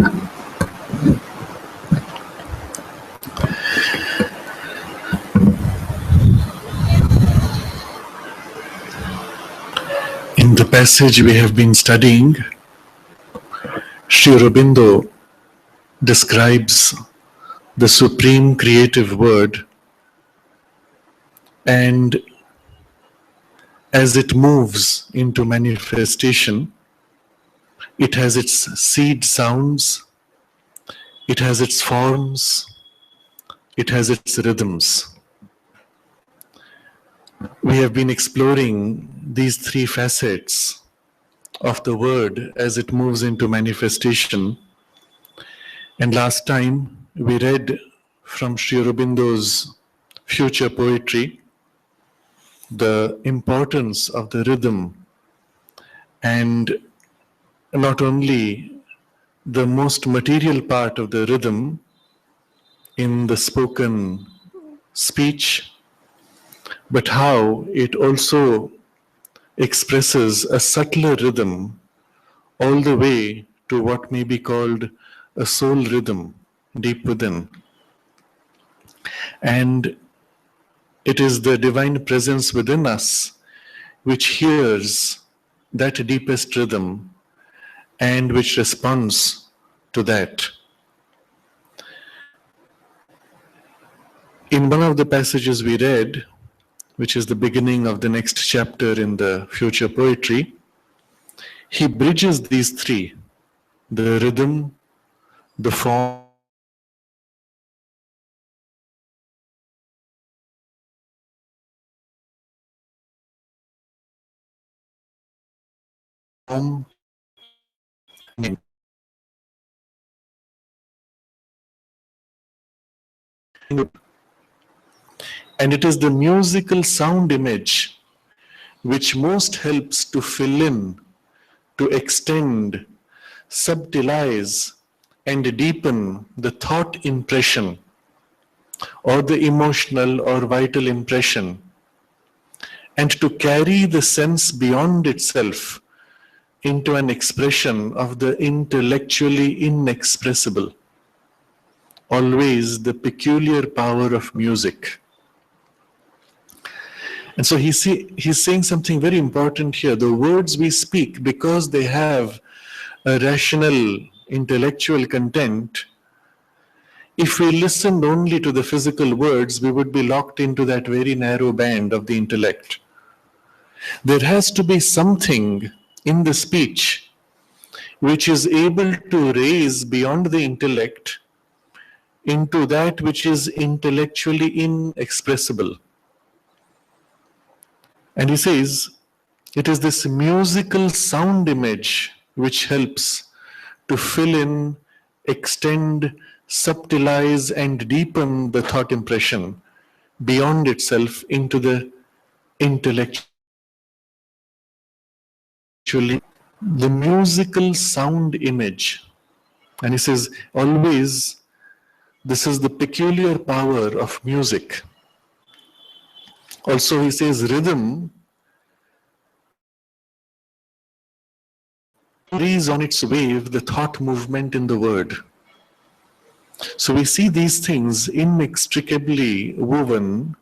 In the passage we have been studying, Sri Aurobindo describes the supreme creative word, and as it moves into manifestation, it has its seed sounds, it has its forms, it has its rhythms. We have been exploring these three facets of the word as it moves into manifestation. And last time we read from Sri Aurobindo's future poetry the importance of the rhythm, and not only the most material part of the rhythm in the spoken speech, but how it also expresses a subtler rhythm all the way to what may be called a soul rhythm deep within. And it is the divine presence within us which hears that deepest rhythm and which responds to that. In one of the passages we read, which is the beginning of the next chapter in the future poetry, he bridges these three: the rhythm, the form, and it is the musical sound image which most helps to fill in, to extend, subtilize, and deepen the thought impression or the emotional or vital impression, and to carry the sense beyond itself into an expression of the intellectually inexpressible. Always the peculiar power of music. And so he's saying something very important here. The words we speak, because they have a rational, intellectual content, if we listened only to the physical words, we would be locked into that very narrow band of the intellect. There has to be something in the speech which is able to raise beyond the intellect into that which is intellectually inexpressible. And he says, it is this musical sound image which helps to fill in, extend, subtilize, and deepen the thought impression beyond itself into the intellectually. The musical sound image. And he says, always, this is the peculiar power of music. Also, he says, rhythm carries on its wave the thought movement in the word. So we see these things inextricably woven,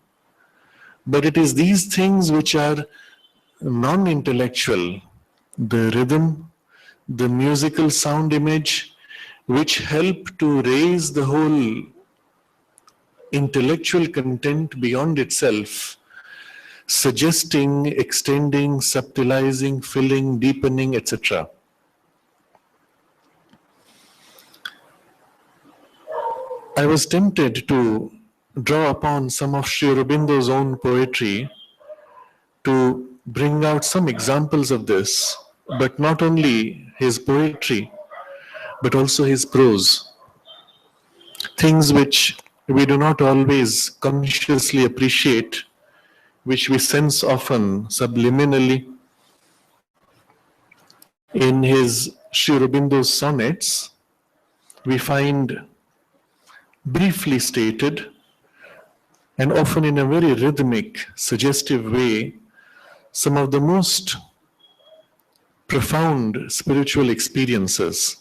but it is these things which are non-intellectual, the rhythm, the musical sound image, which help to raise the whole intellectual content beyond itself, suggesting, extending, subtilizing, filling, deepening, etc. I was tempted to draw upon some of Sri Aurobindo's own poetry to bring out some examples of this, but not only his poetry, but also his prose. Things which we do not always consciously appreciate, which we sense often subliminally. In his Sri Aurobindo's sonnets, we find briefly stated, and often in a very rhythmic, suggestive way, some of the most profound spiritual experiences.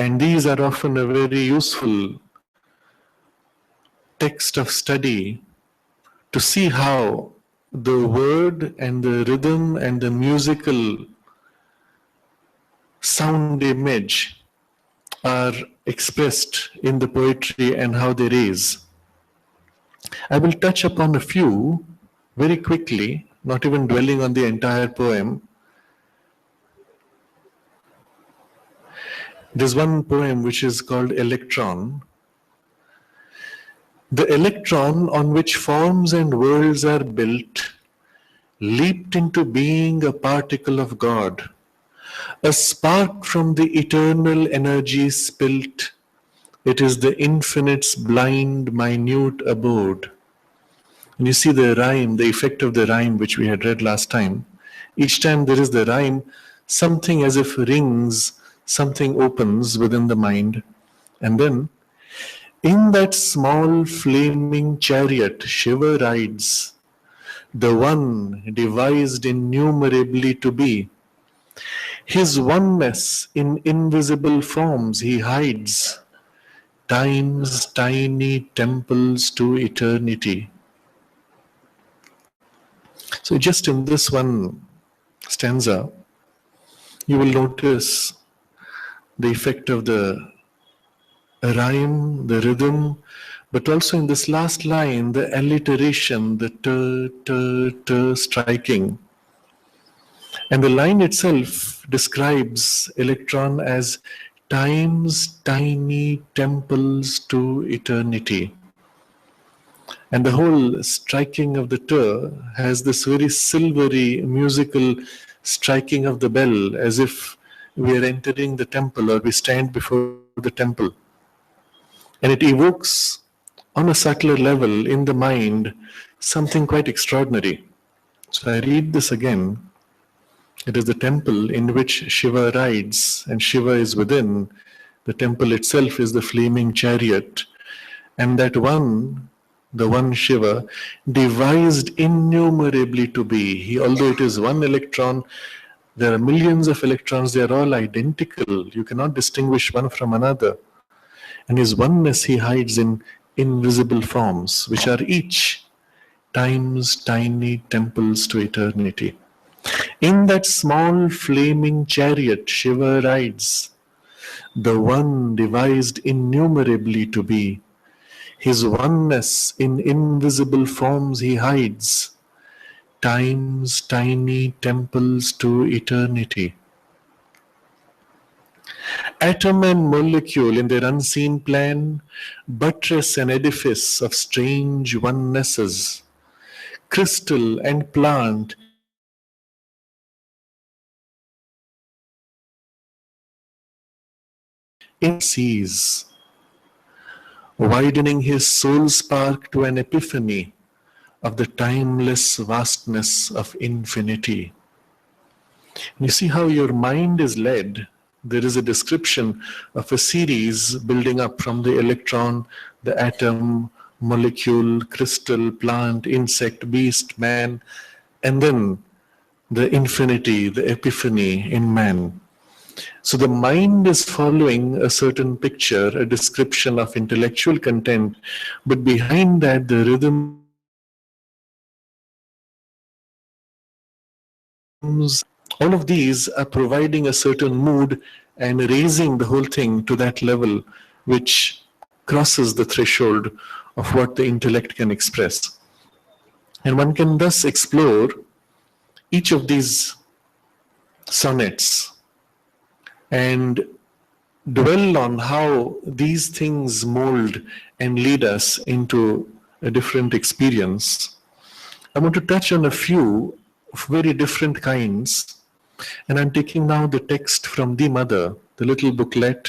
And these are often a very useful text of study to see how the word and the rhythm and the musical sound image are expressed in the poetry and how they raise. I will touch upon a few very quickly, not even dwelling on the entire poem. There's one poem which is called Electron. The electron on which forms and worlds are built leaped into being a particle of God, a spark from the eternal energy spilt. It is the infinite's blind, minute abode. And you see the rhyme, the effect of the rhyme which we had read last time. Each time there is the rhyme, something as if rings, something opens within the mind. And then, in that small flaming chariot Shiva rides, the one devised innumerably to be. His oneness in invisible forms he hides, time's tiny temples to eternity. So just in this one stanza, you will notice the effect of the rhyme, the rhythm, but also in this last line, the alliteration, the striking. And the line itself describes electron as time's tiny temples to eternity. And the whole striking of the has this very silvery musical striking of the bell, as if we are entering the temple or we stand before the temple. And it evokes on a subtler level in the mind something quite extraordinary. So I read this again. It is the temple in which Shiva rides, and Shiva is within. The temple itself is the flaming chariot. And that one, the one Shiva, devised innumerably to be. Although it is one electron, there are millions of electrons, they are all identical. You cannot distinguish one from another. And his oneness he hides in invisible forms, which are each time's tiny temples to eternity. In that small flaming chariot Shiva rides, the one devised innumerably to be. His oneness in invisible forms he hides, time's tiny temples to eternity. Atom and molecule in their unseen plan buttress an edifice of strange onenesses. Crystal and plant in seas, widening his soul spark to an epiphany of the timeless vastness of infinity. And you see how your mind is led. There is a description of a series building up from the electron, the atom, molecule, crystal, plant, insect, beast, man, and then the infinity, the epiphany in man. So the mind is following a certain picture, a description of intellectual content, but behind that the rhythm, all of these are providing a certain mood and raising the whole thing to that level which crosses the threshold of what the intellect can express. And one can thus explore each of these sonnets and dwell on how these things mold and lead us into a different experience. I want to touch on a few of very different kinds. And I'm taking now the text from the Mother, the little booklet.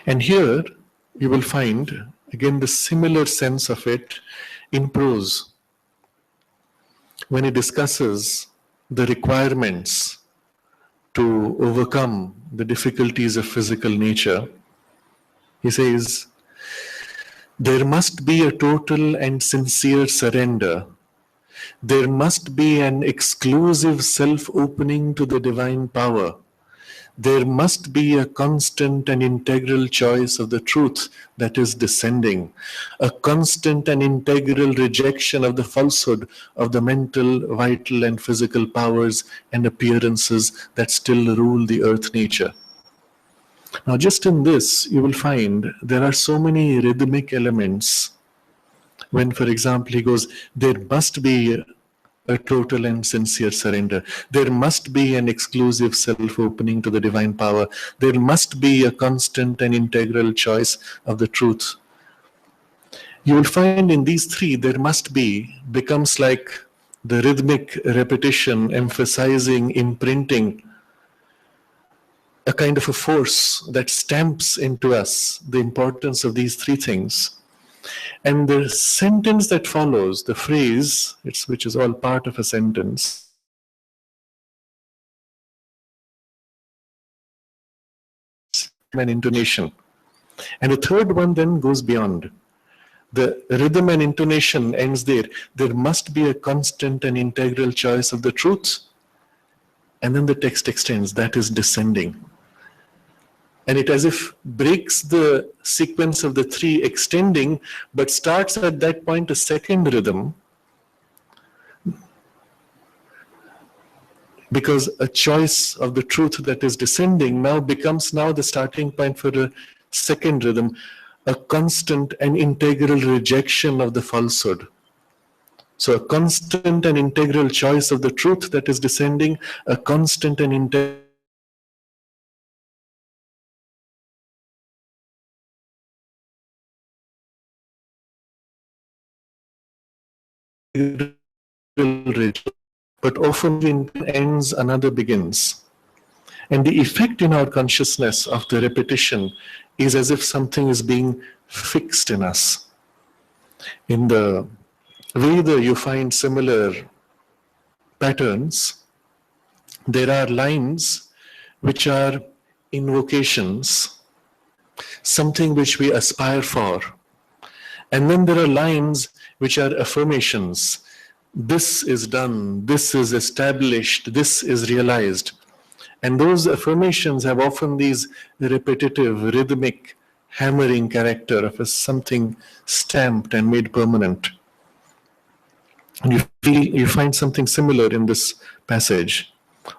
And here you will find, again, the similar sense of it in prose. When he discusses the requirements to overcome the difficulties of physical nature, he says, there must be a total and sincere surrender. There must be an exclusive self-opening to the divine power. there must be a constant and integral choice of the truth that is descending, a constant and integral rejection of the falsehood of the mental, vital, and physical powers and appearances that still rule the earth nature. Now, just in this, you will find there are so many rhythmic elements. When, for example, he goes, there must be a total and sincere surrender. There must be an exclusive self-opening to the divine power. There must be a constant and integral choice of the truth. You will find in these three, there must be, becomes like the rhythmic repetition, emphasizing, imprinting, a kind of a force that stamps into us the importance of these three things. And the sentence that follows, the phrase, which is all part of a sentence, an intonation. And the third one then goes beyond. The rhythm and intonation ends there. There must be a constant and integral choice of the truth. And then the text extends, that is descending. And it as if breaks the sequence of the three extending, but starts at that point a second rhythm, because a choice of the truth that is descending now becomes now the starting point for a second rhythm, a constant and integral rejection of the falsehood. So a constant and integral choice of the truth that is descending, a constant and integral but often ends, another begins. And the effect in our consciousness of the repetition is as if something is being fixed in us. In the Veda, you find similar patterns. There are lines which are invocations, something which we aspire for. And then there are lines which are affirmations. This is done, this is established, this is realized. And those affirmations have often these repetitive, rhythmic, hammering character of something stamped and made permanent. And you find something similar in this passage.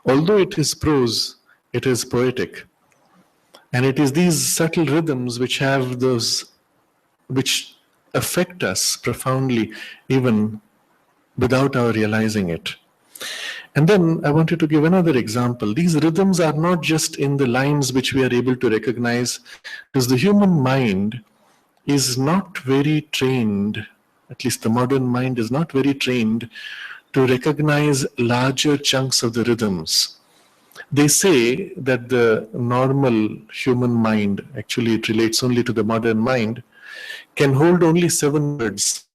Although it is prose, it is poetic. And it is these subtle rhythms which have those, which affect us profoundly, even without our realizing it. And then I wanted to give another example. These rhythms are not just in the lines which we are able to recognize, because the human mind is not very trained, at least the modern mind is not very trained to recognize larger chunks of the rhythms. They say that the normal human mind, actually it relates only to the modern mind, can hold only 7 words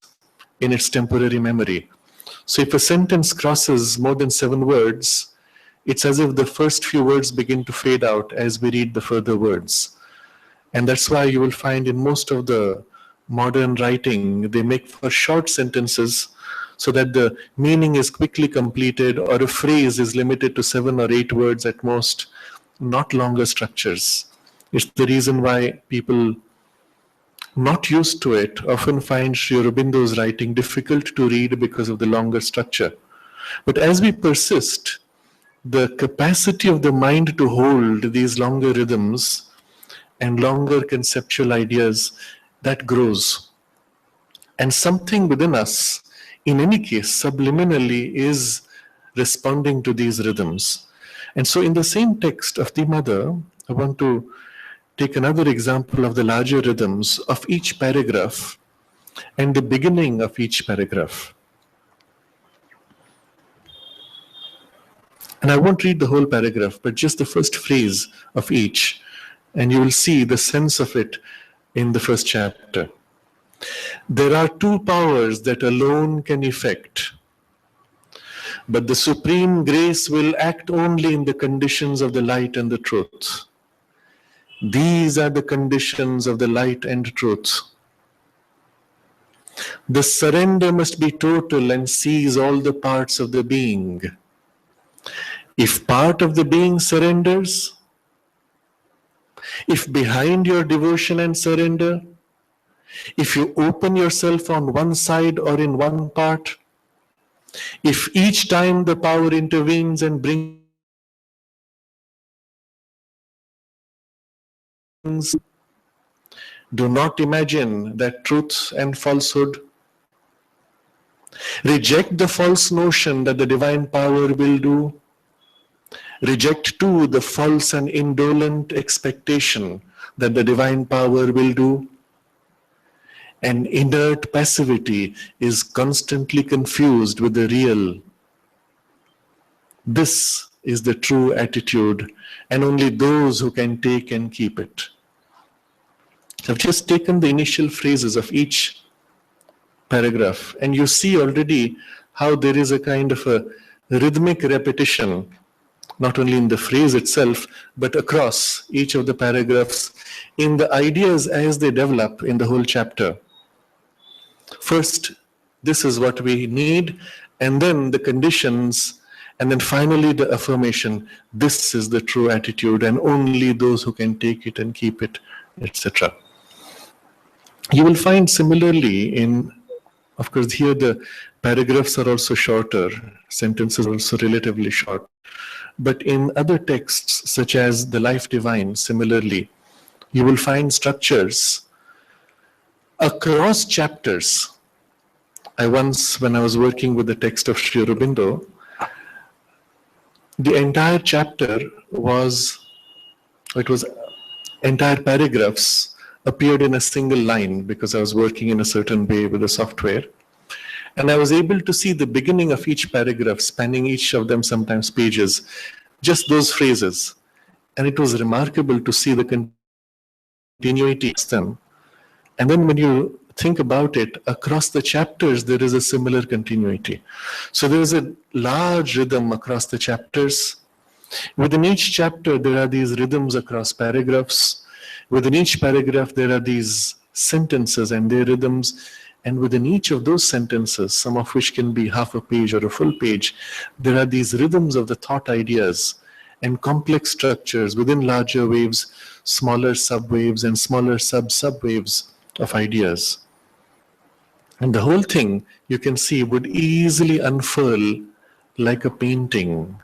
in its temporary memory. So if a sentence crosses more than 7 words, it's as if the first few words begin to fade out as we read the further words. And that's why you will find in most of the modern writing, they make for short sentences so that the meaning is quickly completed, or a phrase is limited to 7 or 8 words at most, not longer structures. It's the reason why people not used to it often find Sri Aurobindo's writing difficult to read because of the longer structure. But as we persist, the capacity of the mind to hold these longer rhythms and longer conceptual ideas, that grows. And something within us, in any case, subliminally is responding to these rhythms. And so in the same text of the Mother, I want to take another example of the larger rhythms of each paragraph and the beginning of each paragraph. And I won't read the whole paragraph, but just the first phrase of each, and you will see the sense of it in the first chapter. There are 2 powers that alone can effect, but the supreme grace will act only in the conditions of the light and the truth. These are the conditions of the light and truth. The surrender must be total and seize all the parts of the being. If part of the being surrenders, If behind your devotion and surrender, if you open yourself on one side or in one part, if each time the power intervenes and brings, do not imagine that truth and falsehood. Reject the false notion that the divine power will do. Reject too the false and indolent expectation that the divine power will do. And inert passivity is constantly confused with the real. This is the true attitude, and only those who can take and keep it. I've just taken the initial phrases of each paragraph, and you see already how there is a kind of a rhythmic repetition, not only in the phrase itself, but across each of the paragraphs in the ideas as they develop in the whole chapter. First, this is what we need, and then the conditions, and then finally the affirmation, this is the true attitude, and only those who can take it and keep it, etc. You will find similarly in, of course, here the paragraphs are also shorter, sentences are also relatively short. But in other texts, such as the Life Divine, similarly, you will find structures across chapters. I once, when I was working with the text of Sri Aurobindo, the entire chapter was entire paragraphs appeared in a single line because I was working in a certain way with the software. And I was able to see the beginning of each paragraph, spanning each of them sometimes pages, just those phrases. And it was remarkable to see the continuity of them. And then when you think about it, across the chapters, there is a similar continuity. So there is a large rhythm across the chapters. Within each chapter, there are these rhythms across paragraphs. Within each paragraph, there are these sentences and their rhythms. And within each of those sentences, some of which can be half a page or a full page, there are these rhythms of the thought ideas and complex structures within larger waves, smaller subwaves, and smaller sub-subwaves of ideas. And the whole thing, you can see, would easily unfurl like a painting.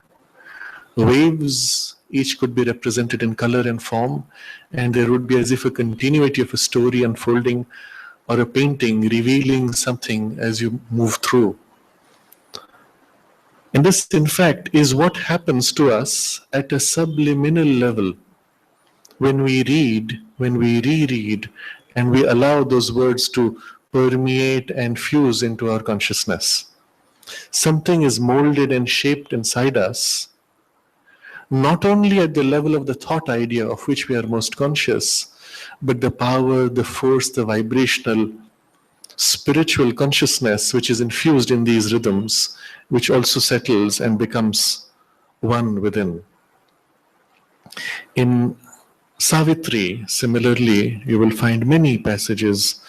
Waves each could be represented in color and form, and there would be as if a continuity of a story unfolding or a painting revealing something as you move through. And this, in fact, is what happens to us at a subliminal level when we read, when we reread, and we allow those words to permeate and fuse into our consciousness. Something is molded and shaped inside us, not only at the level of the thought idea of which we are most conscious, but the power, the force, the vibrational, spiritual consciousness which is infused in these rhythms, which also settles and becomes one within. In Savitri, similarly, you will find many passages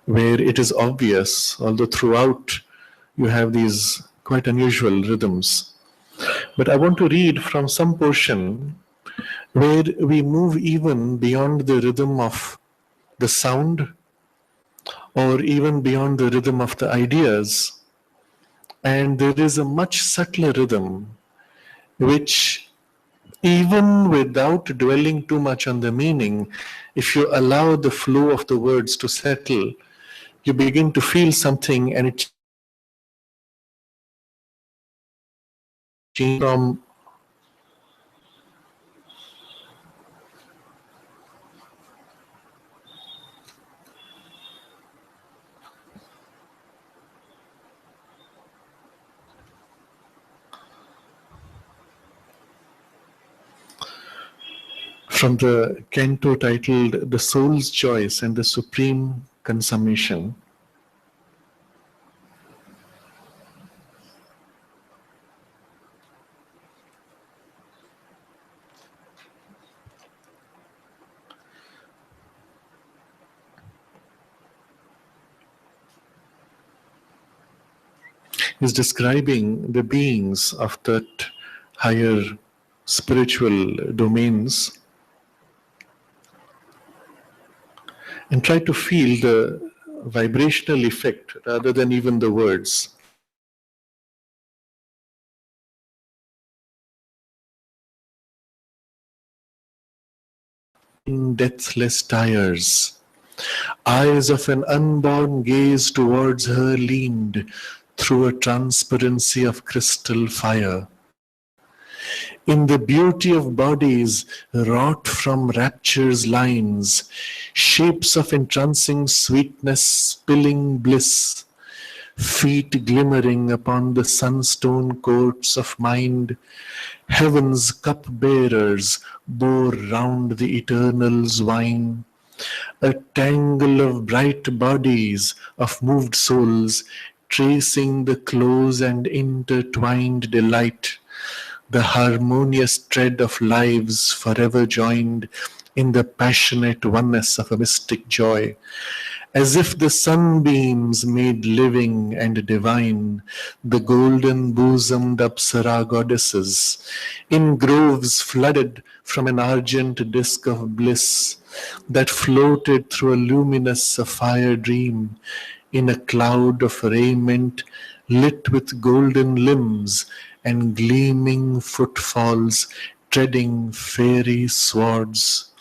where it is obvious, although throughout you have these quite unusual rhythms. But I want to read from some portion where we move even beyond the rhythm of the sound or even beyond the rhythm of the ideas. And there is a much subtler rhythm which, even without dwelling too much on the meaning, if you allow the flow of the words to settle, you begin to feel something, and it changes from the canto titled The Soul's Choice and the Supreme Consummation. Is describing the beings of that higher spiritual domains and try to feel the vibrational effect rather than even the words. In deathless tires, eyes of an unborn gaze towards her leaned through a transparency of crystal fire. In the beauty of bodies wrought from rapture's lines, shapes of entrancing sweetness spilling bliss, feet glimmering upon the sunstone courts of mind, heaven's cup-bearers bore round the eternal's wine. A tangle of bright bodies, of moved souls, tracing the close and intertwined delight, the harmonious tread of lives forever joined in the passionate oneness of a mystic joy, as if the sunbeams made living and divine the golden bosomed Apsara goddesses, in groves flooded from an argent disk of bliss that floated through a luminous sapphire dream, in a cloud of raiment lit with golden limbs and gleaming footfalls treading fairy swords,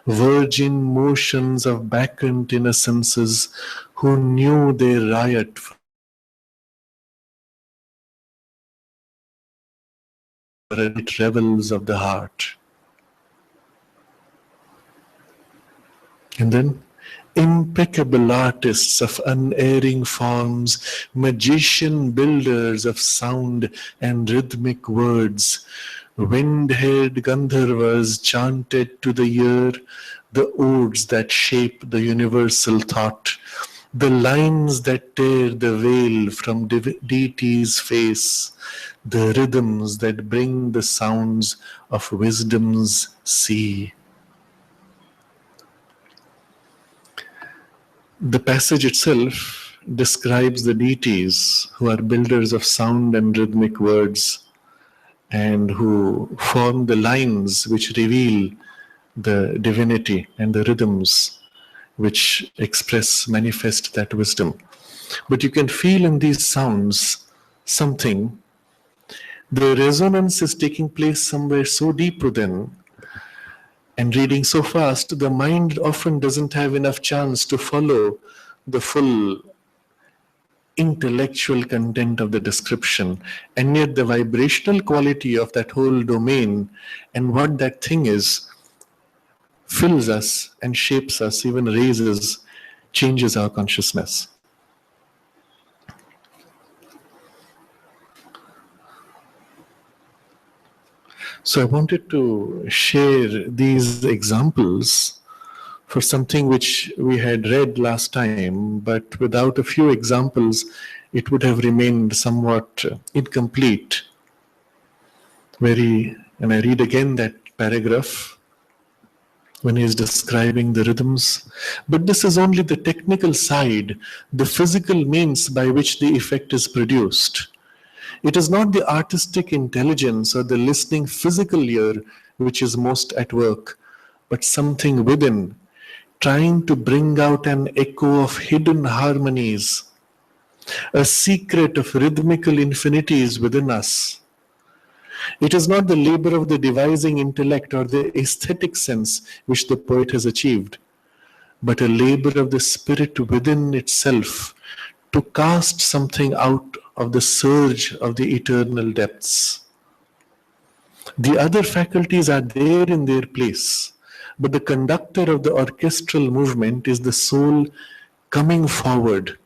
virgin motions of vacant innocences who knew their riot for it revels of the heart. And then impeccable artists of unerring forms, magician builders of sound and rhythmic words, wind-haired Gandharvas chanted to the ear the odes that shape the universal thought, the lines that tear the veil from deity's face, the rhythms that bring the sounds of wisdom's sea. The passage itself describes the deities who are builders of sound and rhythmic words and who form the lines which reveal the divinity and the rhythms which express, manifest that wisdom. But you can feel in these sounds something. The resonance is taking place somewhere so deep within, and reading so fast, the mind often doesn't have enough chance to follow the full intellectual content of the description, and yet the vibrational quality of that whole domain and what that thing is fills us and shapes us, even raises, changes our consciousness. So I wanted to share these examples for something which we had read last time, but without a few examples, it would have remained somewhat incomplete. And I read again that paragraph when he is describing the rhythms. But this is only the technical side, the physical means by which the effect is produced. It is not the artistic intelligence or the listening physical ear which is most at work, but something within, trying to bring out an echo of hidden harmonies, a secret of rhythmical infinities within us. It is not the labor of the devising intellect or the aesthetic sense which the poet has achieved, but a labor of the spirit within itself to cast something out of the surge of the eternal depths. The other faculties are there in their place, but the conductor of the orchestral movement is the soul coming forward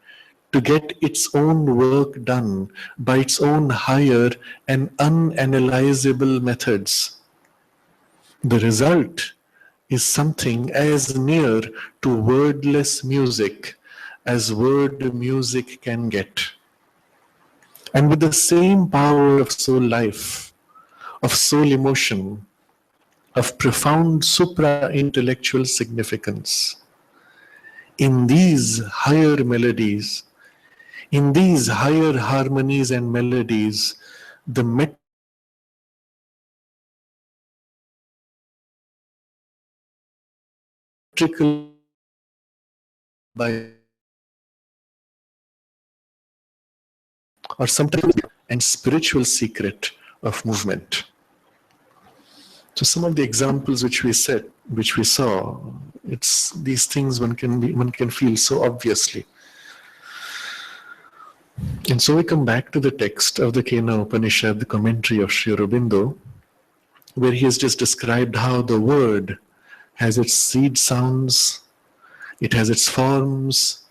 to get its own work done by its own higher and unanalyzable methods. The result is something as near to wordless music as word music can get. And with the same power of soul life, of soul emotion, of profound supra-intellectual significance. In these higher melodies, in these higher harmonies and melodies, the metrical by or sometimes and spiritual secret of movement. So some of the examples which we saw, it's these things one can feel so obviously. And so we come back to the text of the Kena Upanishad, the commentary of Sri Aurobindo, where he has just described how the word has its seed sounds, it has its forms,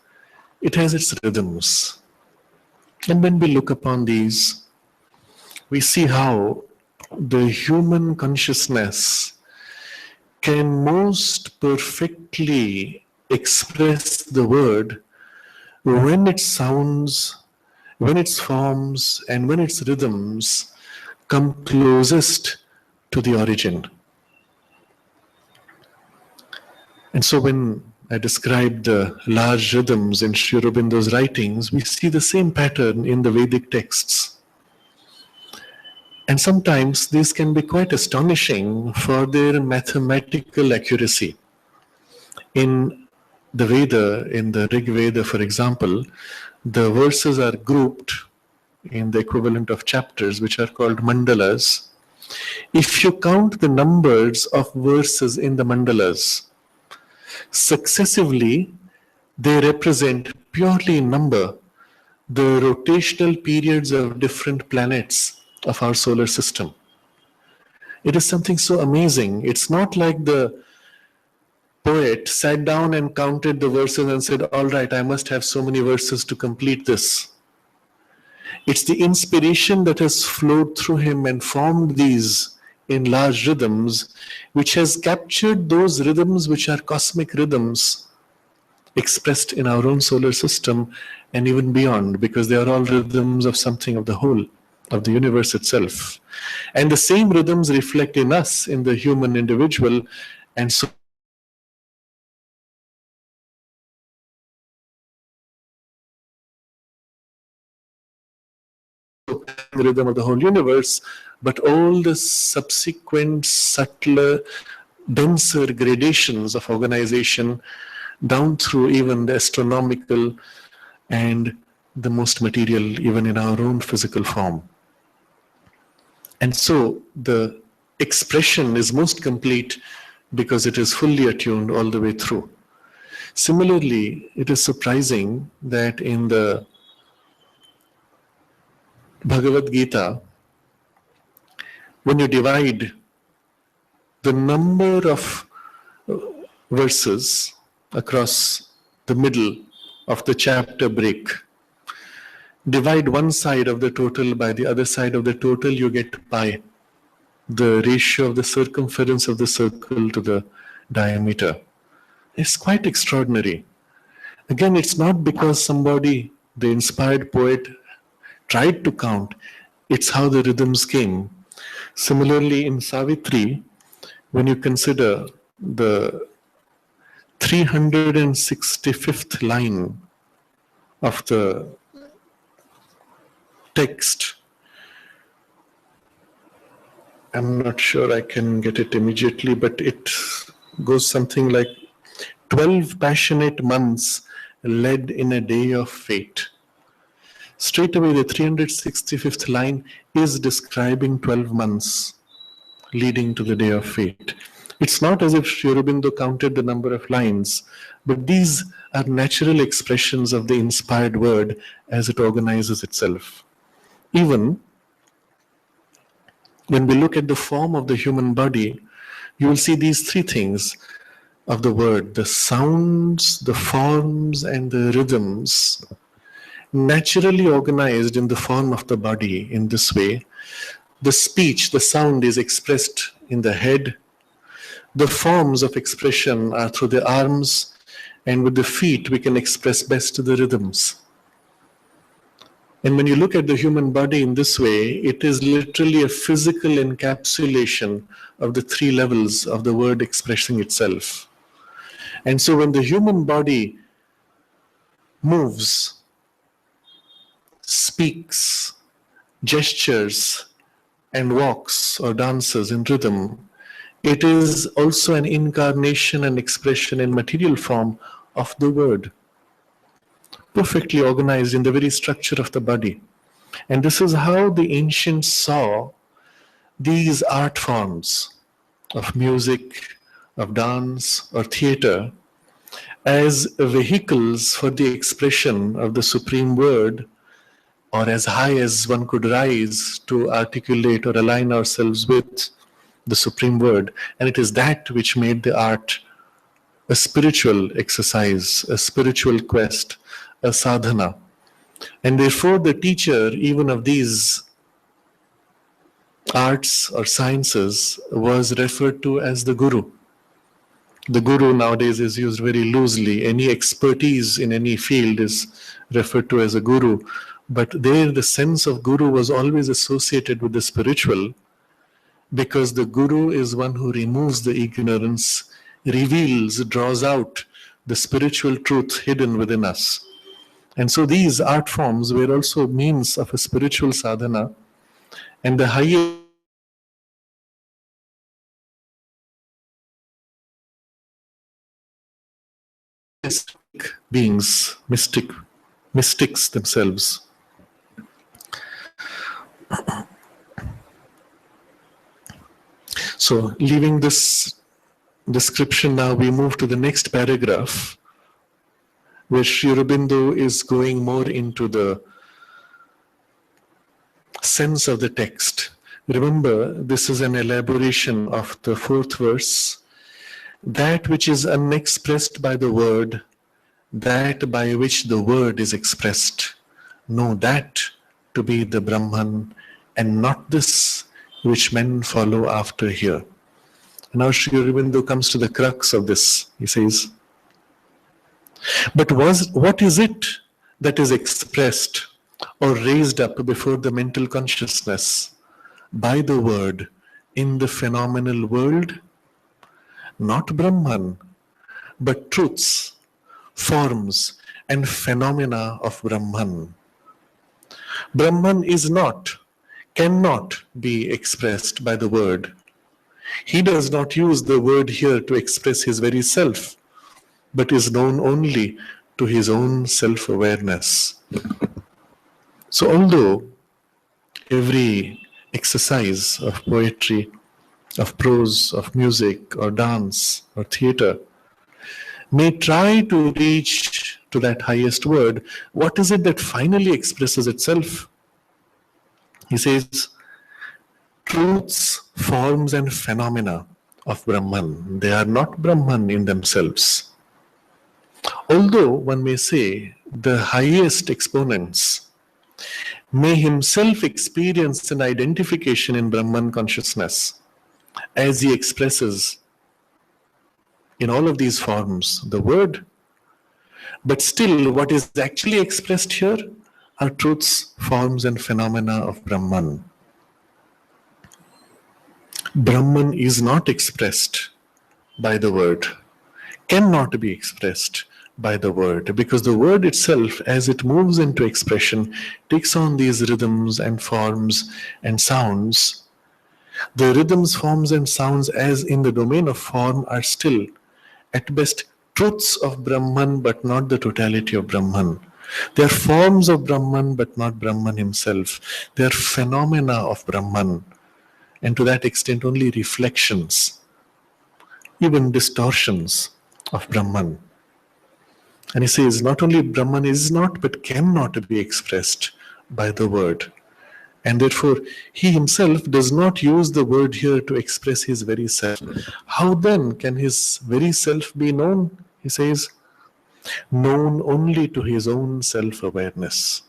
it has its rhythms. And when we look upon these, we see how the human consciousness can most perfectly express the word when its sounds, when its forms, and when its rhythms come closest to the origin. And so when I describe the large rhythms in Sri Aurobindo's writings, we see the same pattern in the Vedic texts. And sometimes these can be quite astonishing for their mathematical accuracy. In the Veda, in the Rig Veda, for example, the verses are grouped in the equivalent of chapters, which are called mandalas. If you count the numbers of verses in the mandalas, successively, they represent purely in number the rotational periods of different planets of our solar system. It is something so amazing. It's not like the poet sat down and counted the verses and said, all right, I must have so many verses to complete this. It's the inspiration that has flowed through him and formed these in large rhythms, which has captured those rhythms which are cosmic rhythms expressed in our own solar system and even beyond, because they are all rhythms of something of the whole, of the universe itself. And the same rhythms reflect in us, in the human individual, and so the rhythm of the whole universe, but all the subsequent subtler, denser gradations of organization down through even the astronomical and the most material, even in our own physical form. And so the expression is most complete because it is fully attuned all the way through. Similarly, it is surprising that in the Bhagavad Gita, when you divide the number of verses across the middle of the chapter break, divide one side of the total by the other side of the total, you get pi, the ratio of the circumference of the circle to the diameter. It's quite extraordinary. Again, it's not because somebody, the inspired poet, tried to count. It's how the rhythms came. Similarly, in Savitri, when you consider the 365th line of the text, I'm not sure I can get it immediately, but it goes something like 12 passionate months led in a day of fate. Straight away, the 365th line is describing 12 months leading to the day of fate. It's not as if Sri Aurobindo counted the number of lines, but these are natural expressions of the inspired word as it organizes itself. Even when we look at the form of the human body, you will see these three things of the word: the sounds, the forms, and the rhythms, naturally organized in the form of the body in this way. The speech, the sound is expressed in the head. The forms of expression are through the arms, and with the feet we can express best the rhythms. And when you look at the human body in this way, it is literally a physical encapsulation of the three levels of the word expressing itself. And so when the human body moves, speaks, gestures, and walks or dances in rhythm, it is also an incarnation and expression in material form of the word. perfectly organized in the very structure of the body. And this is how the ancients saw these art forms of music, of dance, or theater as vehicles for the expression of the supreme word, or as high as one could rise to articulate or align ourselves with the supreme word. And it is that which made the art a spiritual exercise, a spiritual quest, a sadhana. And therefore, the teacher, even of these arts or sciences, was referred to as the guru. The guru nowadays is used very loosely. Any expertise in any field is referred to as a guru. But there, the sense of guru was always associated with the spiritual, because the guru is one who removes the ignorance, reveals, draws out the spiritual truth hidden within us. And so these art forms were also means of a spiritual sadhana, and the highest beings, mystics themselves. So, leaving this description now, we move to the next paragraph, where Sri Aurobindo is going more into the sense of the text. Remember, this is an elaboration of the fourth verse. That which is unexpressed by the word, that by which the word is expressed, know that to be the Brahman, and not this which men follow after here. Now Sri Aurobindo comes to the crux of this. He says, but what is it that is expressed or raised up before the mental consciousness by the word in the phenomenal world? Not Brahman, but truths, forms, and phenomena of Brahman. Brahman is not, cannot be expressed by the word. He does not use the word here to express his very self, but is known only to his own self-awareness. So although every exercise of poetry, of prose, of music, or dance, or theater may try to reach to that highest word, what is it that finally expresses itself? He says, truths, forms, and phenomena of Brahman. They are not Brahman in themselves. Although one may say the highest exponents may himself experience an identification in Brahman consciousness as he expresses in all of these forms the word, but still what is actually expressed here are truths, forms, and phenomena of Brahman. Brahman is not expressed by the word, cannot be expressed by the word, because the word itself, as it moves into expression, takes on these rhythms and forms and sounds. The rhythms, forms, and sounds, as in the domain of form, are still, at best, truths of Brahman, but not the totality of Brahman. They are forms of Brahman, but not Brahman himself. They are phenomena of Brahman, and to that extent only reflections, even distortions of Brahman. And he says, not only Brahman is not, but cannot be expressed by the word. And therefore, he himself does not use the word here to express his very self. How then can his very self be known? He says, known only to his own self-awareness.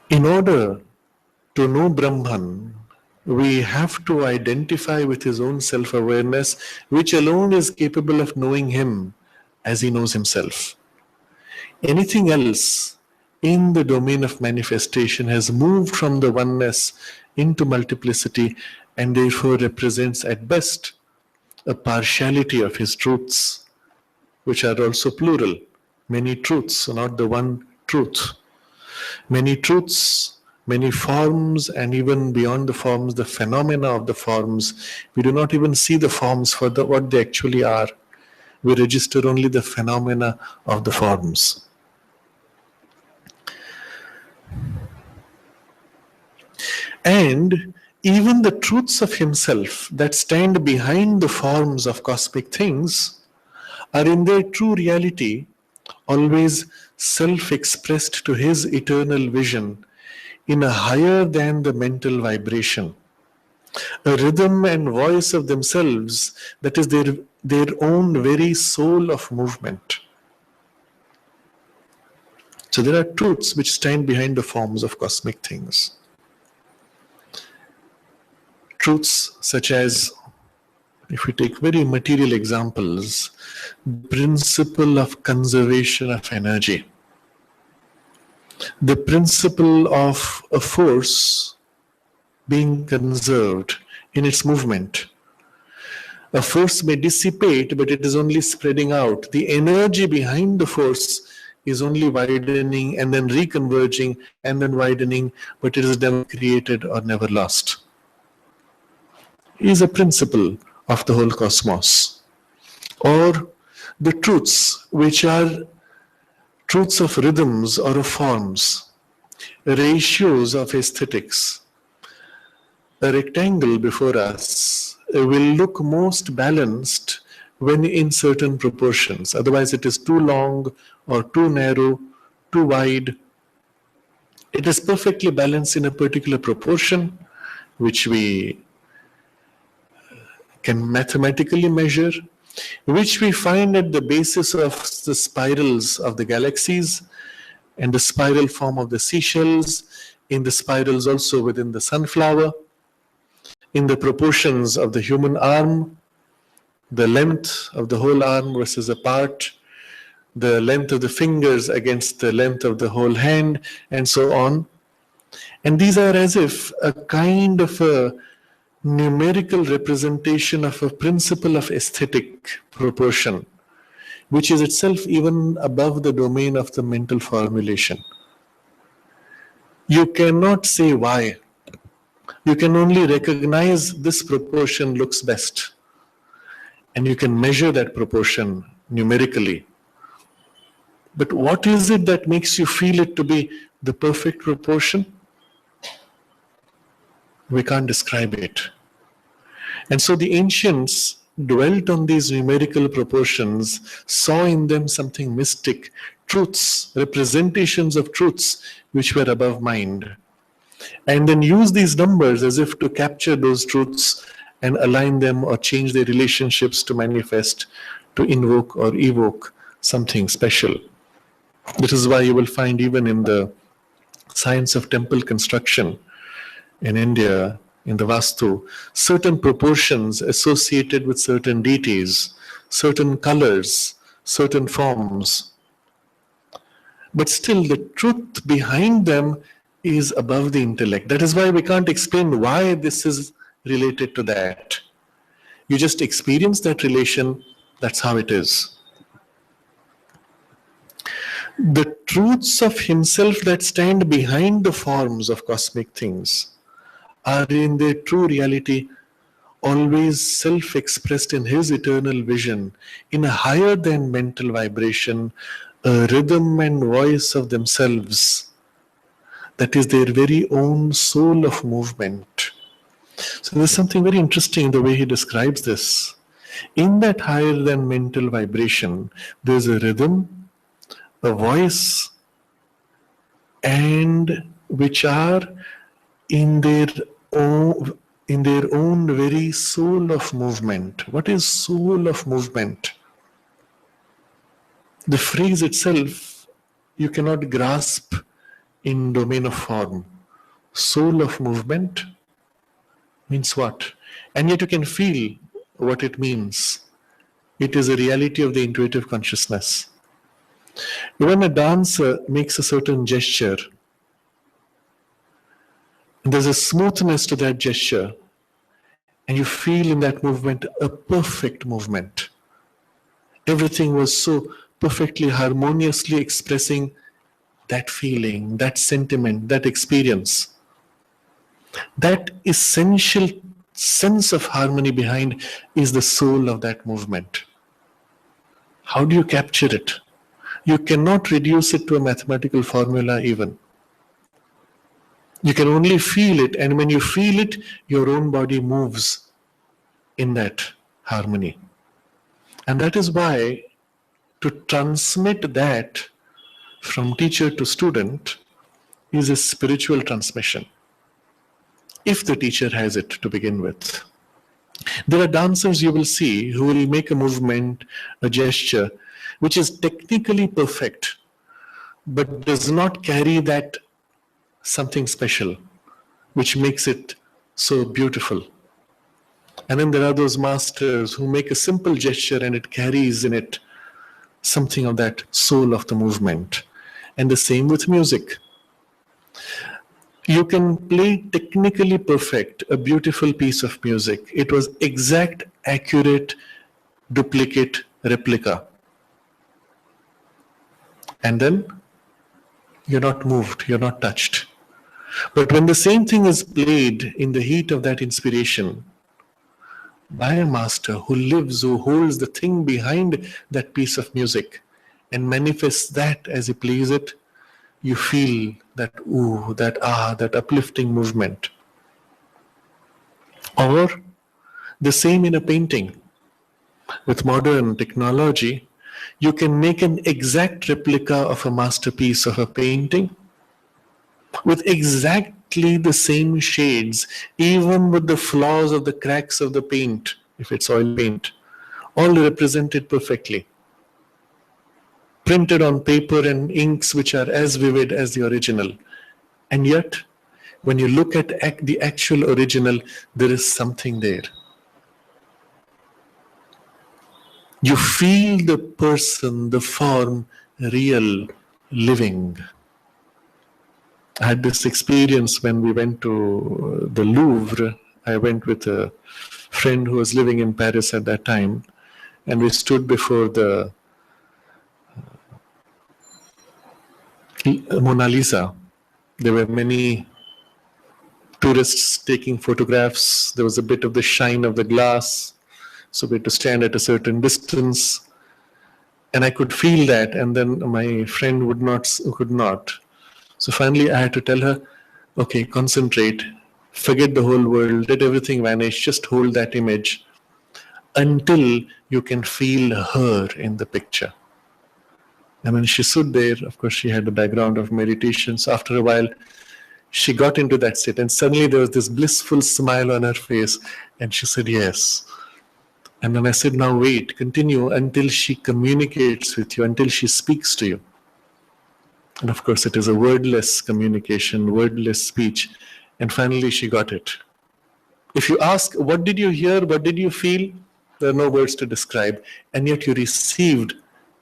In order to know Brahman, we have to identify with his own self-awareness, which alone is capable of knowing him as he knows himself. Anything else in the domain of manifestation has moved from the oneness into multiplicity, and therefore represents at best a partiality of his truths, which are also plural. Many truths, not the one truth. Many truths, many forms, and even beyond the forms, the phenomena of the forms. We do not even see the forms for what they actually are. We register only the phenomena of the forms. And even the truths of himself that stand behind the forms of cosmic things are in their true reality always self-expressed to his eternal vision in a higher than the mental vibration, a rhythm and voice of themselves that is their own very soul of movement. So there are truths which stand behind the forms of cosmic things. Truths such as, if we take very material examples, the principle of conservation of energy, the principle of a force being conserved in its movement. A force may dissipate, but it is only spreading out. The energy behind the force is only widening and then reconverging and then widening, but it is never created or never lost. It is a principle of the whole cosmos. Or the truths which are truths of rhythms or of forms, ratios of aesthetics. A rectangle before us will look most balanced when in certain proportions. Otherwise, it is too long or too narrow, too wide. It is perfectly balanced in a particular proportion, which we can mathematically measure, which we find at the basis of the spirals of the galaxies and the spiral form of the seashells, in the spirals also within the sunflower, in the proportions of the human arm, the length of the whole arm versus a part, the length of the fingers against the length of the whole hand, and so on. And these are as if a kind of a numerical representation of a principle of aesthetic proportion, which is itself even above the domain of the mental formulation. You cannot say why. You can only recognize this proportion looks best. And you can measure that proportion numerically. But what is it that makes you feel it to be the perfect proportion? We can't describe it. And so the ancients dwelt on these numerical proportions, saw in them something mystic, truths, representations of truths which were above mind, and then used these numbers as if to capture those truths and align them or change their relationships to manifest, to invoke or evoke something special. This is why you will find even in the science of temple construction in India, in the Vastu, certain proportions associated with certain deities, certain colors, certain forms. But still the truth behind them is above the intellect. That is why we can't explain why this is related to that. You just experience that relation, that's how it is. The truths of himself that stand behind the forms of cosmic things are in their true reality always self-expressed in his eternal vision, in a higher than mental vibration, a rhythm and voice of themselves. That is their very own soul of movement. So there's something very interesting in the way he describes this. In that higher than mental vibration, there's a rhythm, a voice, and which are in their own very soul of movement. What is soul of movement? The phrase itself you cannot grasp in domain of form. Soul of movement means what? And yet you can feel what it means. It is a reality of the intuitive consciousness. When a dancer makes a certain gesture, there's a smoothness to that gesture, and you feel in that movement a perfect movement. Everything was so perfectly harmoniously expressing that feeling, that sentiment, that experience. That essential sense of harmony behind is the soul of that movement. How do you capture it? You cannot reduce it to a mathematical formula even. You can only feel it, and when you feel it, your own body moves in that harmony. And that is why to transmit that from teacher to student is a spiritual transmission, if the teacher has it to begin with. There are dancers you will see who will make a movement, a gesture, which is technically perfect, but does not carry that something special, which makes it so beautiful. And then there are those masters who make a simple gesture and it carries in it something of that soul of the movement. And the same with music. You can play technically perfect a beautiful piece of music. It was exact, accurate, duplicate, replica. And then you're not moved, you're not touched. But when the same thing is played in the heat of that inspiration by a master who lives, who holds the thing behind that piece of music and manifests that as he plays it, you feel that ooh, that ah, that uplifting movement. Or the same in a painting. With modern technology, you can make an exact replica of a masterpiece of a painting with exactly the same shades, even with the flaws of the cracks of the paint, if it's oil paint, all represented perfectly. Printed on paper and inks which are as vivid as the original. And yet, when you look at the actual original, there is something there. You feel the person, the form, real, living. I had this experience when we went to the Louvre. I went with a friend who was living in Paris at that time, and we stood before the Mona Lisa. There were many tourists taking photographs. There was a bit of the shine of the glass, so we had to stand at a certain distance. And I could feel that, and then my friend could not. So finally I had to tell her, okay, concentrate, forget the whole world, let everything vanish, just hold that image until you can feel her in the picture. And when she stood there, of course she had the background of meditation, so after a while she got into that state and suddenly there was this blissful smile on her face and she said yes. And then I said, now wait, continue until she communicates with you, until she speaks to you. And of course, it is a wordless communication, wordless speech. And finally, she got it. If you ask, what did you hear? What did you feel? There are no words to describe. And yet you received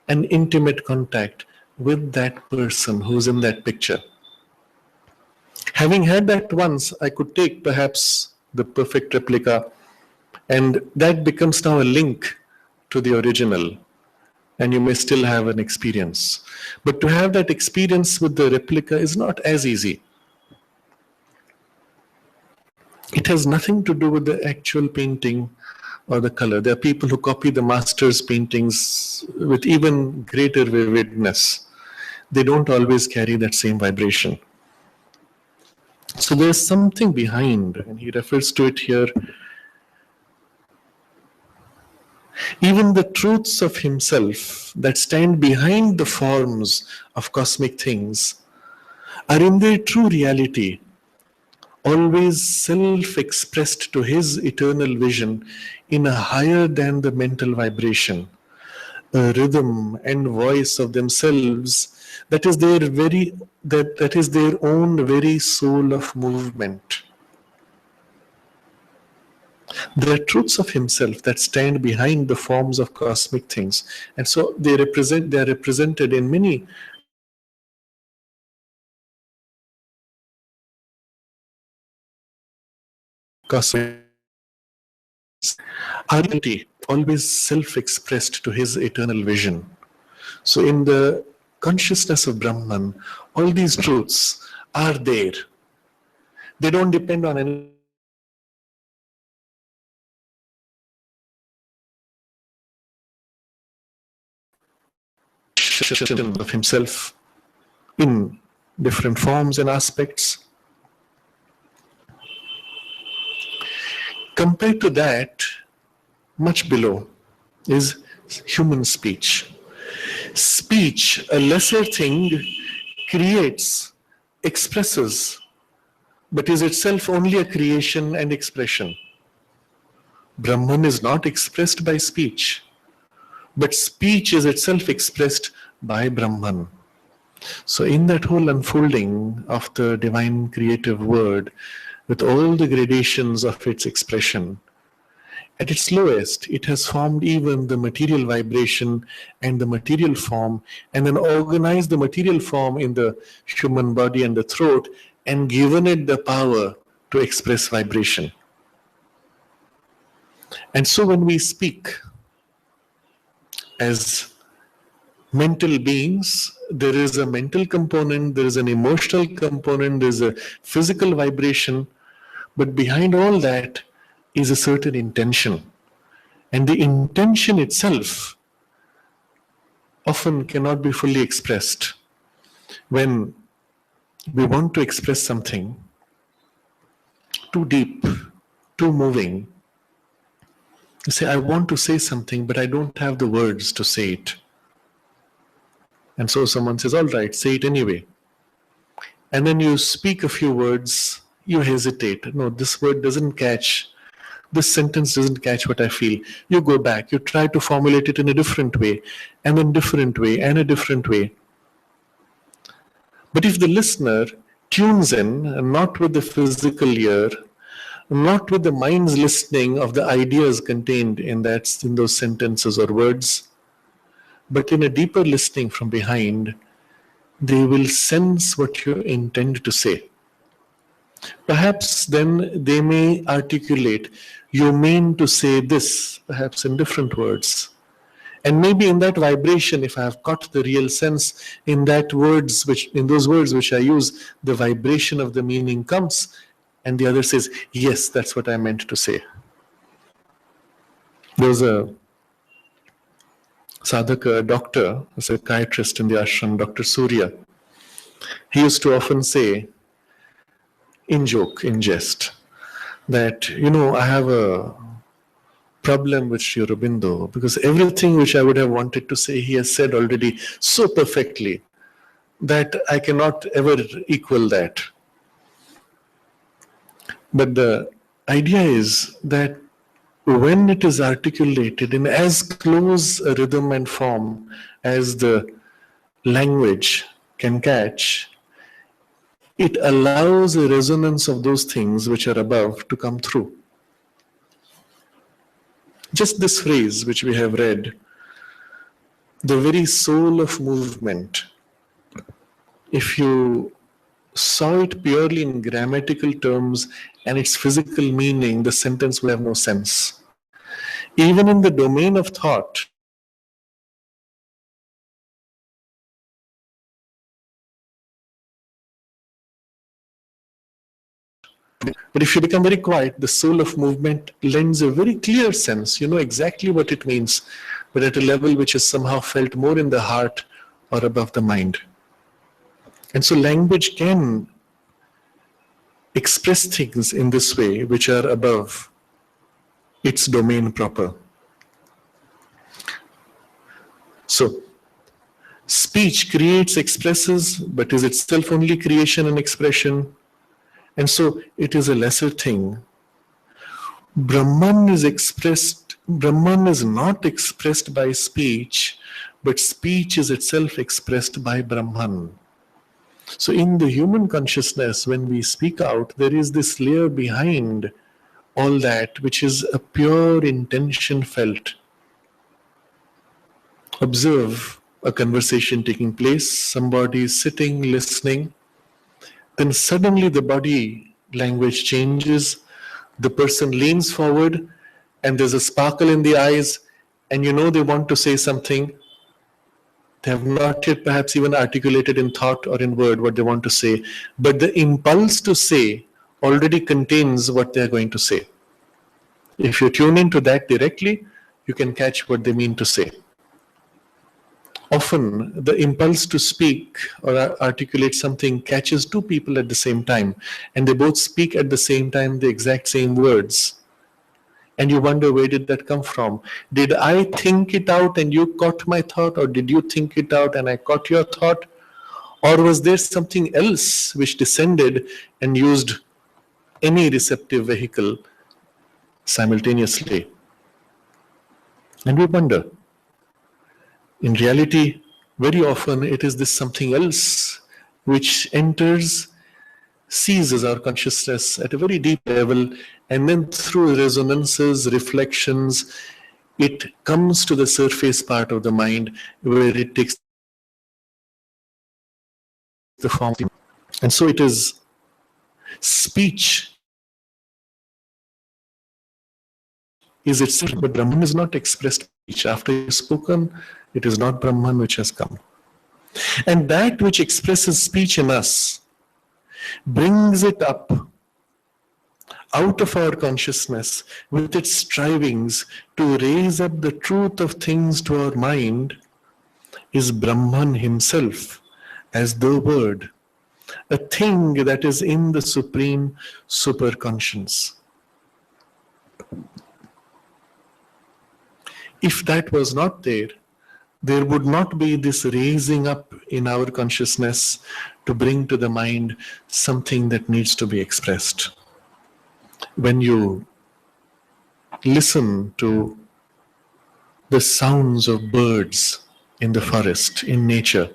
an intimate contact with that person who's in that picture. Having had that once, I could take perhaps the perfect replica, and that becomes now a link to the original. And you may still have an experience. But to have that experience with the replica is not as easy. It has nothing to do with the actual painting or the color. There are people who copy the master's paintings with even greater vividness. They don't always carry that same vibration. So there's something behind, and he refers to it here. Even the truths of himself that stand behind the forms of cosmic things are in their true reality always self-expressed to his eternal vision in a higher than the mental vibration, a rhythm and voice of themselves that is that is their own very soul of movement. There are truths of himself that stand behind the forms of cosmic things, and so they are represented in many cosmic identity, always self-expressed to his eternal vision. So in the consciousness of Brahman, all these truths are there. They don't depend on any expression of himself in different forms and aspects. Compared to that, much below is human speech. Speech, a lesser thing, creates, expresses, but is itself only a creation and expression. Brahman is not expressed by speech, but speech is itself expressed by Brahman. So in that whole unfolding of the divine creative word, with all the gradations of its expression, at its lowest, it has formed even the material vibration and the material form, and then organized the material form in the human body and the throat, and given it the power to express vibration. And so when we speak as mental beings, there is a mental component, there is an emotional component, there is a physical vibration, but behind all that is a certain intention. And the intention itself often cannot be fully expressed. When we want to express something too deep, too moving, you say, I want to say something, but I don't have the words to say it. And so someone says, all right, say it anyway. And then you speak a few words, you hesitate. No, this word doesn't catch. This sentence doesn't catch what I feel. You go back, you try to formulate it in a different way, and a different way, and a different way. But if the listener tunes in, and not with the physical ear, not with the mind's listening of the ideas contained in those sentences or words, but in a deeper listening from behind, they will sense what you intend to say. Perhaps then they may articulate, you mean to say this, perhaps in different words. And maybe in that vibration, if I have caught the real sense, in those words which I use, the vibration of the meaning comes, and the other says, yes, that's what I meant to say. There was a sadhaka, a doctor, a psychiatrist in the ashram, Dr. Surya. He used to often say, in joke, in jest, that, I have a problem with Sri Aurobindo, because everything which I would have wanted to say, he has said already so perfectly that I cannot ever equal that. But the idea is that when it is articulated in as close a rhythm and form as the language can catch, it allows a resonance of those things which are above to come through. Just this phrase which we have read, the very soul of movement, if you saw it purely in grammatical terms and its physical meaning, the sentence would have no sense. Even in the domain of thought, but if you become very quiet, the soul of movement lends a very clear sense. You know exactly what it means, but at a level which is somehow felt more in the heart or above the mind. And so language can express things in this way which are above its domain proper. So, speech creates, expresses, but is itself only creation and expression. And so it is a lesser thing. Brahman is not expressed by speech, but speech is itself expressed by Brahman. So in the human consciousness, when we speak out, there is this layer behind all that, which is a pure intention felt. Observe a conversation taking place, somebody is sitting, listening, then suddenly the body language changes, the person leans forward, and there's a sparkle in the eyes, and they want to say something. They have not yet perhaps even articulated in thought or in word what they want to say, but the impulse to say already contains what they are going to say. If you tune into that directly, you can catch what they mean to say. Often, the impulse to speak or articulate something catches two people at the same time, and they both speak at the same time the exact same words. And you wonder, where did that come from? Did I think it out and you caught my thought, or did you think it out and I caught your thought? Or was there something else which descended and used any receptive vehicle simultaneously? And we wonder. In reality, very often it is this something else which enters, seizes our consciousness at a very deep level, and then through resonances, reflections, it comes to the surface part of the mind where it takes the form. And so it is speech is itself, but Brahman is not expressed speech. After it is spoken, it is not Brahman which has come. And that which expresses speech in us brings it up out of our consciousness with its strivings to raise up the truth of things to our mind is Brahman himself as the word, a thing that is in the supreme superconscience. If that was not there, there would not be this raising up in our consciousness to bring to the mind something that needs to be expressed. When you listen to the sounds of birds in the forest, in nature,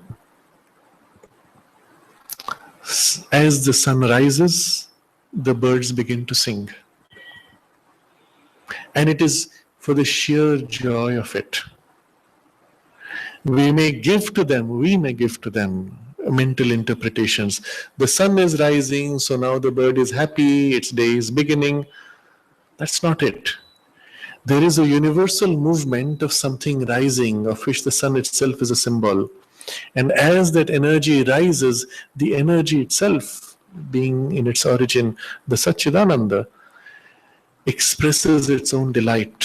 as the sun rises, the birds begin to sing. And it is for the sheer joy of it. We may give to them mental interpretations. The sun is rising, so now the bird is happy, its day is beginning. That's not it. There is a universal movement of something rising, of which the sun itself is a symbol. And as that energy rises, the energy itself, being in its origin the Satchidananda, expresses its own delight,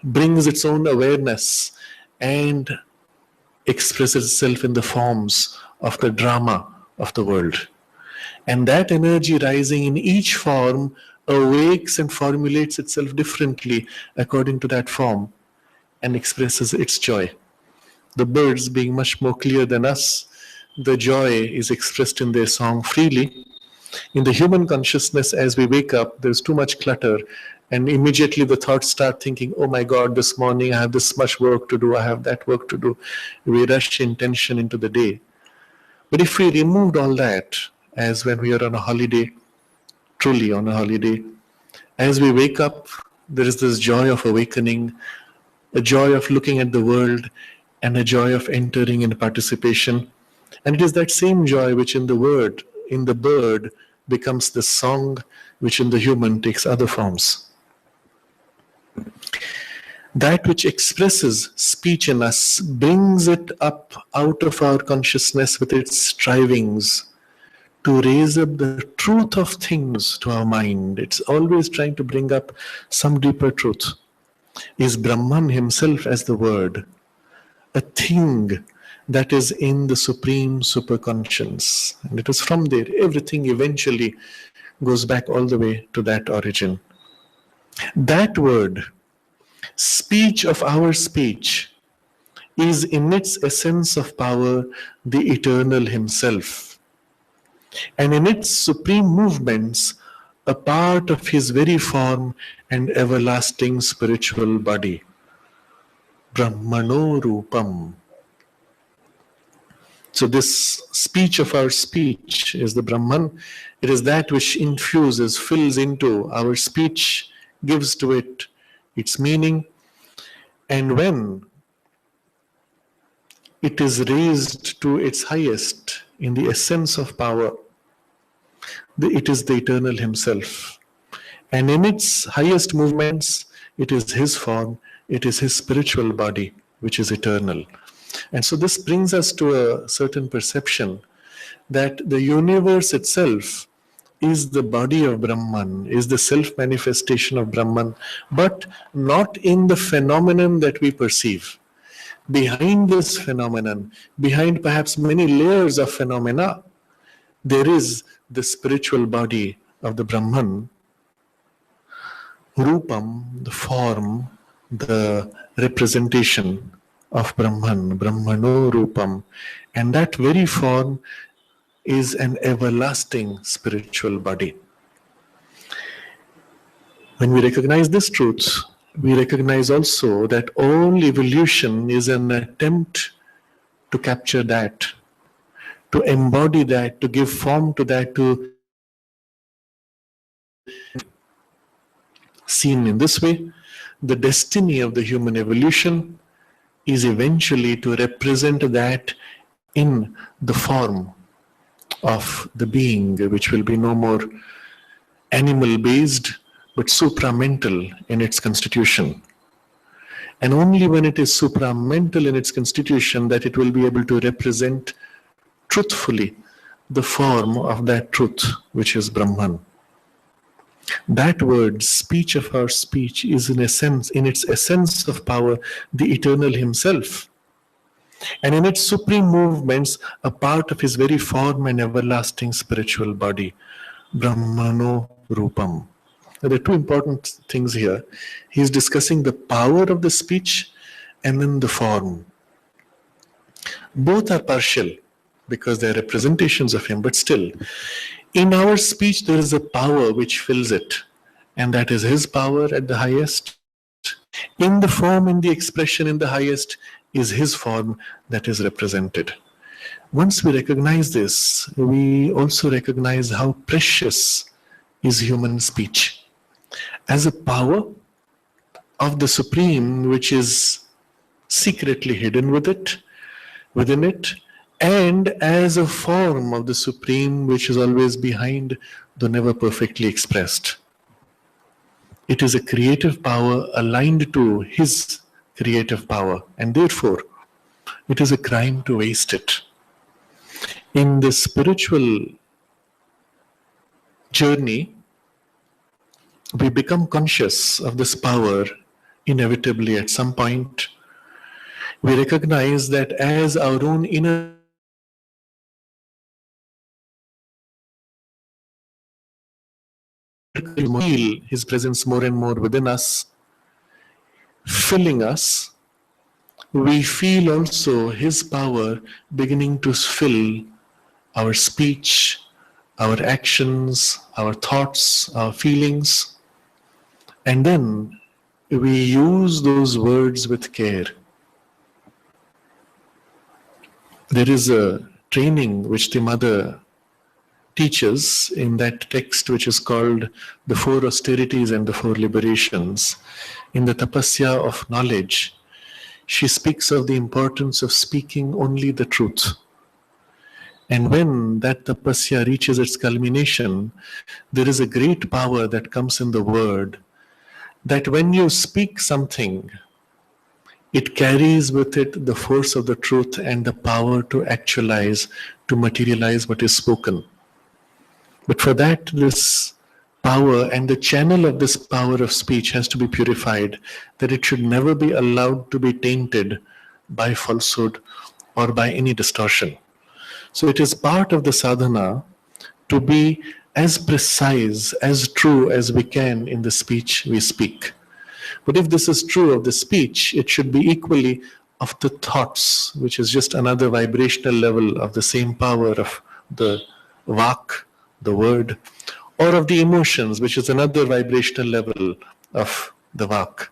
brings its own awareness, and expresses itself in the forms of the drama of the world. And that energy rising in each form awakes and formulates itself differently according to that form and expresses its joy. The birds being much more clear than us, the joy is expressed in their song freely. In the human consciousness, as we wake up, there's too much clutter, and immediately the thoughts start thinking, oh my God, this morning I have this much work to do, I have that work to do. We rush in tension into the day. But if we removed all that, as when we are on a holiday, truly on a holiday, as we wake up, there is this joy of awakening, a joy of looking at the world, and a joy of entering in participation. And it is that same joy which in the word, in the bird, becomes the song, which in the human takes other forms. That which expresses speech in us brings it up out of our consciousness with its strivings to raise up the truth of things to our mind. It's always trying to bring up some deeper truth. Is Brahman himself as the word, a thing that is in the supreme superconscience. And it is from there, everything eventually goes back all the way to that origin. That word, speech of our speech, is in its essence of power the eternal himself. And in its supreme movements, a part of his very form and everlasting spiritual body. Brahmano Rupam. So this speech of our speech is the Brahman. It is that which infuses, fills into our speech, gives to it its meaning. And when it is raised to its highest in the essence of power, it is the eternal himself. And in its highest movements, it is his form, it is his spiritual body, which is eternal. And so this brings us to a certain perception that the universe itself is the body of Brahman, is the self-manifestation of Brahman, but not in the phenomenon that we perceive. behind this phenomenon, behind perhaps many layers of phenomena, there is the spiritual body of the Brahman, Rupam, the form, the representation of Brahman, Brahmano Rupam. And that very form is an everlasting spiritual body. When we recognize this truth, we recognize also that all evolution is an attempt to capture that, to embody that, to give form to that, to seen in this way, the destiny of the human evolution is eventually to represent that in the form of the being, which will be no more animal based but supramental in its constitution. And only when it is supramental in its constitution that it will be able to represent truthfully the form of that truth, which is Brahman. That word, speech of our speech, is in its essence of power, the eternal himself. And in its supreme movements, a part of his very form and everlasting spiritual body, Brahmano Rupam. Now, there are two important things here. He's discussing the power of the speech and then the form. Both are partial because they are representations of him, but still, in our speech there is a power which fills it, and that is his power at the highest. In the form, in the expression, in the highest, is his form that is represented. Once we recognize this, we also recognize how precious is human speech as a power of the Supreme, which is secretly hidden within it, and as a form of the Supreme, which is always behind, though never perfectly expressed. It is a creative power aligned to his creative power, and therefore it is a crime to waste it. In the spiritual journey, we become conscious of this power inevitably at some point. We recognize that as our own inner feel his presence more and more within us, filling us, we feel also his power beginning to fill our speech, our actions, our thoughts, our feelings. And then we use those words with care. There is a training which the mother teaches in that text which is called the Four Austerities and the Four Liberations. In the Tapasya of Knowledge, she speaks of the importance of speaking only the truth. And when that tapasya reaches its culmination, there is a great power that comes in the word, that when you speak something, it carries with it the force of the truth and the power to actualize, to materialize what is spoken. But for that, this power and the channel of this power of speech has to be purified, that it should never be allowed to be tainted by falsehood or by any distortion. So it is part of the sadhana to be as precise, as true as we can in the speech we speak. But if this is true of the speech, it should be equally of the thoughts, which is just another vibrational level of the same power of the vak, the word, or of the emotions, which is another vibrational level of the vak.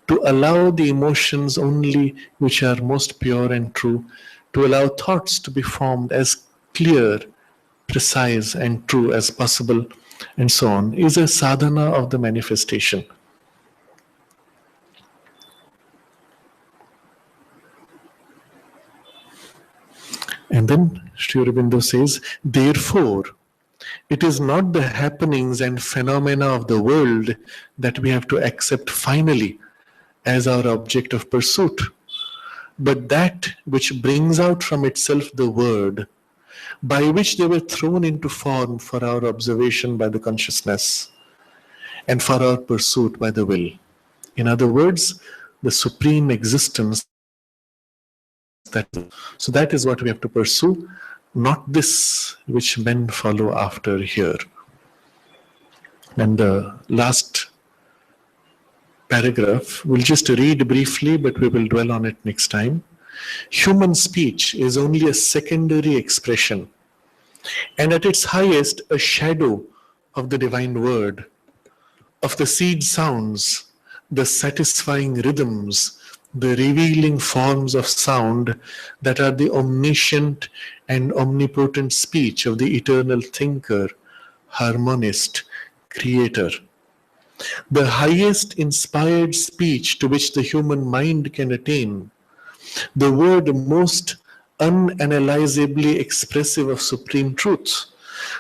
To allow the emotions only which are most pure and true, to allow thoughts to be formed as clear, precise, and true as possible, and so on, is a sadhana of the manifestation. And then Sri Aurobindo says, therefore, it is not the happenings and phenomena of the world that we have to accept finally as our object of pursuit, but that which brings out from itself the word, by which they were thrown into form for our observation by the consciousness and for our pursuit by the will. In other words, the supreme existence So that is what we have to pursue, not this which men follow after here. And the last paragraph, we'll just read briefly, but we will dwell on it next time. Human speech is only a secondary expression, and at its highest, a shadow of the divine word, of the seed sounds, the satisfying rhythms, the revealing forms of sound that are the omniscient and omnipotent speech of the eternal thinker, harmonist, creator. The highest inspired speech to which the human mind can attain, the word most unanalyzably expressive of supreme truth,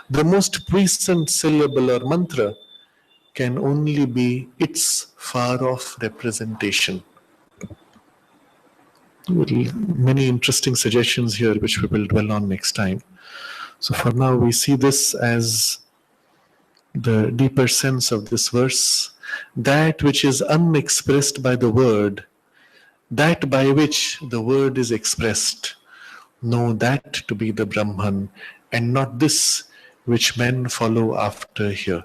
the most puissant syllable or mantra, can only be its far-off representation. Many interesting suggestions here which we will dwell on next time. So for now we see this as the deeper sense of this verse, that which is unexpressed by the word, that by which the word is expressed, know that to be the Brahman, and not this which men follow after here.